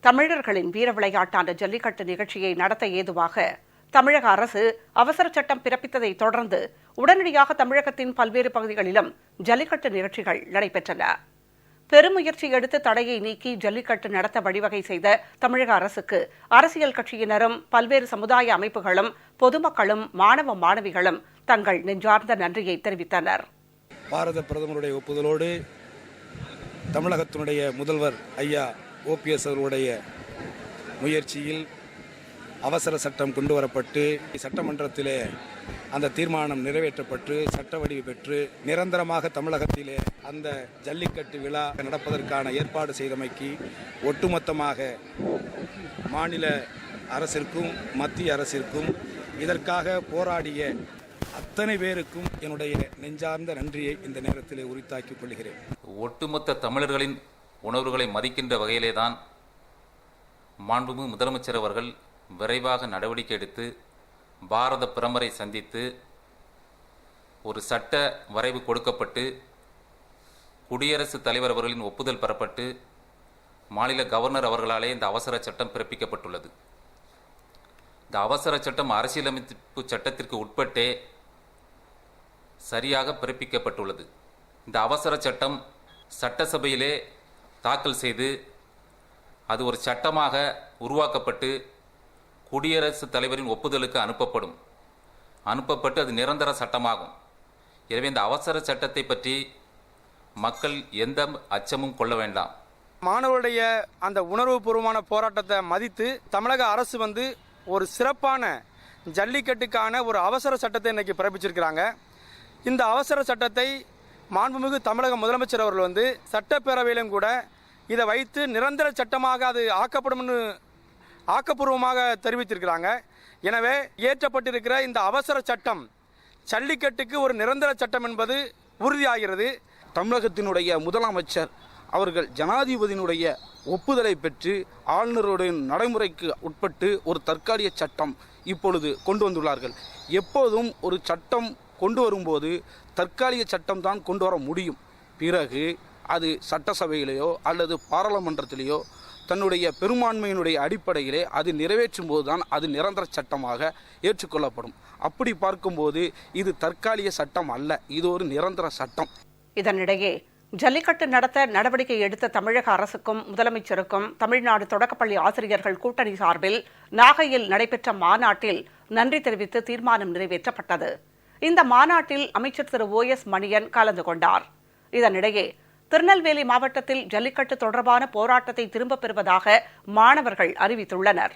தமிழர்களின் வீர விளையாட்டான ஜல்லிக்கட்டு நிகழ்ச்சியை நடத்த ஏதுவாக தமிழக அரசு அவசர சட்டம் பிறப்பித்ததை தொடர்ந்து உடனடியாக தமிழகத்தின் பல்வேறு பகுதிகளிலும் ஜல்லிக்கட்டு நிகழ்ச்சிகள் நடைபெற்றன. பெருமுயற்சி எடுத்து தடையை நீக்கி ஜல்லிக்கட்டு நடத்த வழிவகை செய்த தமிழக அரசுக்கு அரசியல் கட்சியினரும் பல்வேறு சமுதாய அமைப்புகளும் பொதுமக்களும் மாணவ மாணவிகளும் தங்கள் நெஞ்சார்ந்த நன்றியை தெரிவித்தனர். பாரத பிரதமருடைய ஒப்புதலோடு தமிழகத்தினுடைய முதல்வர் ஐயா OPS அவர்களுடைய முயற்சியில் அவசர சட்டம் கொண்டு வரப்பட்டு சட்டமன்றத்திலே அந்த தீர்மானம் நிறைவேற்றப்பட்டு சட்ட வடிவு பெற்று நிரந்தரமாக தமிழகத்திலே அந்த ஜல்லிக்கட்டு விழா நடப்பதற்கான ஏற்பாடு செய்தமைக்கு ஒட்டுமொத்தமாக மாநில அரசிற்கும் மத்திய அரசிற்கும் இதற்காக போராடிய அத்தனை பேருக்கும் என்னுடைய நெஞ்சார்ந்த நன்றியை இந்த நேரத்திலே உரித்தாக்கிக் கொள்கிறேன். ஒட்டுமொத்த தமிழர்களின் உணர்வுகளை மதிக்கின்ற வகையிலே தான் மாண்புமிகு முதலமைச்சர் அவர்கள் விரைவாக நடவடிக்கை எடுத்து பாரத பிரதமரை சந்தித்து ஒரு சட்ட வரைவு கொடுக்கப்பட்டு குடியரசுத் தலைவர் அவர்களின் ஒப்புதல் பெறப்பட்டு மாநில கவர்னர் அவர்களாலே இந்த அவசர சட்டம் பிறப்பிக்கப்பட்டுள்ளது. இந்த அவசர சட்டம் அரசியலமைப்பு சட்டத்திற்கு உட்பட்டே சரியாக பிறப்பிக்கப்பட்டுள்ளது. இந்த அவசர சட்டம் சட்டசபையிலே தாக்கல் செய்து அது ஒரு சட்டமாக உருவாக்கப்பட்டு குடியரசுத் தலைவரின் ஒப்புதலுக்கு அனுப்பப்பட்டு அது நிரந்தர சட்டமாகும். எனவே இந்த அவசர சட்டத்தை பற்றி மக்கள் எந்த அச்சமும் கொள்ள வேண்டாம். மாணவருடைய அந்த உணர்வுபூர்வமான போராட்டத்தை மதித்து தமிழக அரசு ஒரு சிறப்பான ஜல்லிக்கட்டுக்கான ஒரு அவசர சட்டத்தை இன்னைக்கு பிறப்பிச்சிருக்கிறாங்க. இந்த அவசர சட்டத்தை மாண்புமிகு தமிழக முதலமைச்சர் அவர்கள் சட்டப்பேரவையிலும் கூட இதை வைத்து நிரந்தர சட்டமாக அது ஆக்கப்பூர்வமாக தெரிவித்திருக்கிறாங்க. எனவே இயற்றப்பட்டிருக்கிற இந்த அவசர சட்டம் ஜல்லிக்கட்டுக்கு ஒரு நிரந்தர சட்டம் என்பது உறுதியாகிறது. தமிழகத்தினுடைய முதலமைச்சர் அவர்கள் ஜனாதிபதியினுடைய ஒப்புதலை பெற்று ஆளுநருடைய நடைமுறைக்கு உட்பட்டு ஒரு தற்காலிக சட்டம் இப்பொழுது கொண்டு வந்துள்ளார்கள். எப்போதும் ஒரு சட்டம் கொண்டு வரும்போது தற்காலிக சட்டம் தான் கொண்டு வர முடியும். பிறகு அது சட்டசபையிலேயோ அல்லது பாராளுமன்றத்திலேயோ தன்னுடைய பெரும்பான்மையினுடைய அடிப்படையிலே அது நிறைவேற்றும் போது தான் அது நிரந்தர சட்டமாக ஏற்றுக்கொள்ளப்படும். அப்படி பார்க்கும்போது இது தற்காலிக சட்டம் அல்ல, இது ஒரு நிரந்தர சட்டம். இதனிடையே ஜல்லிக்கட்டு நடத்த நடவடிக்கை எடுத்த தமிழக அரசுக்கும் முதலமைச்சருக்கும் தமிழ்நாடு தொடக்கப்பள்ளி ஆசிரியர்கள் கூட்டணி சார்பில் நாகையில் நடைபெற்ற மாநாட்டில் நன்றி தெரிவித்து தீர்மானம் நிறைவேற்றப்பட்டது. இந்த மாநாட்டில் அமைச்சர் திரு OS மணியன் கலந்து கொண்டார். இதனிடையே திருநெல்வேலி மாவட்டத்தில் ஜல்லிக்கட்டு தொடர்பான போராட்டத்தை திரும்பப் பெறுவதாக மாணவர்கள் அறிவித்துள்ளனர்.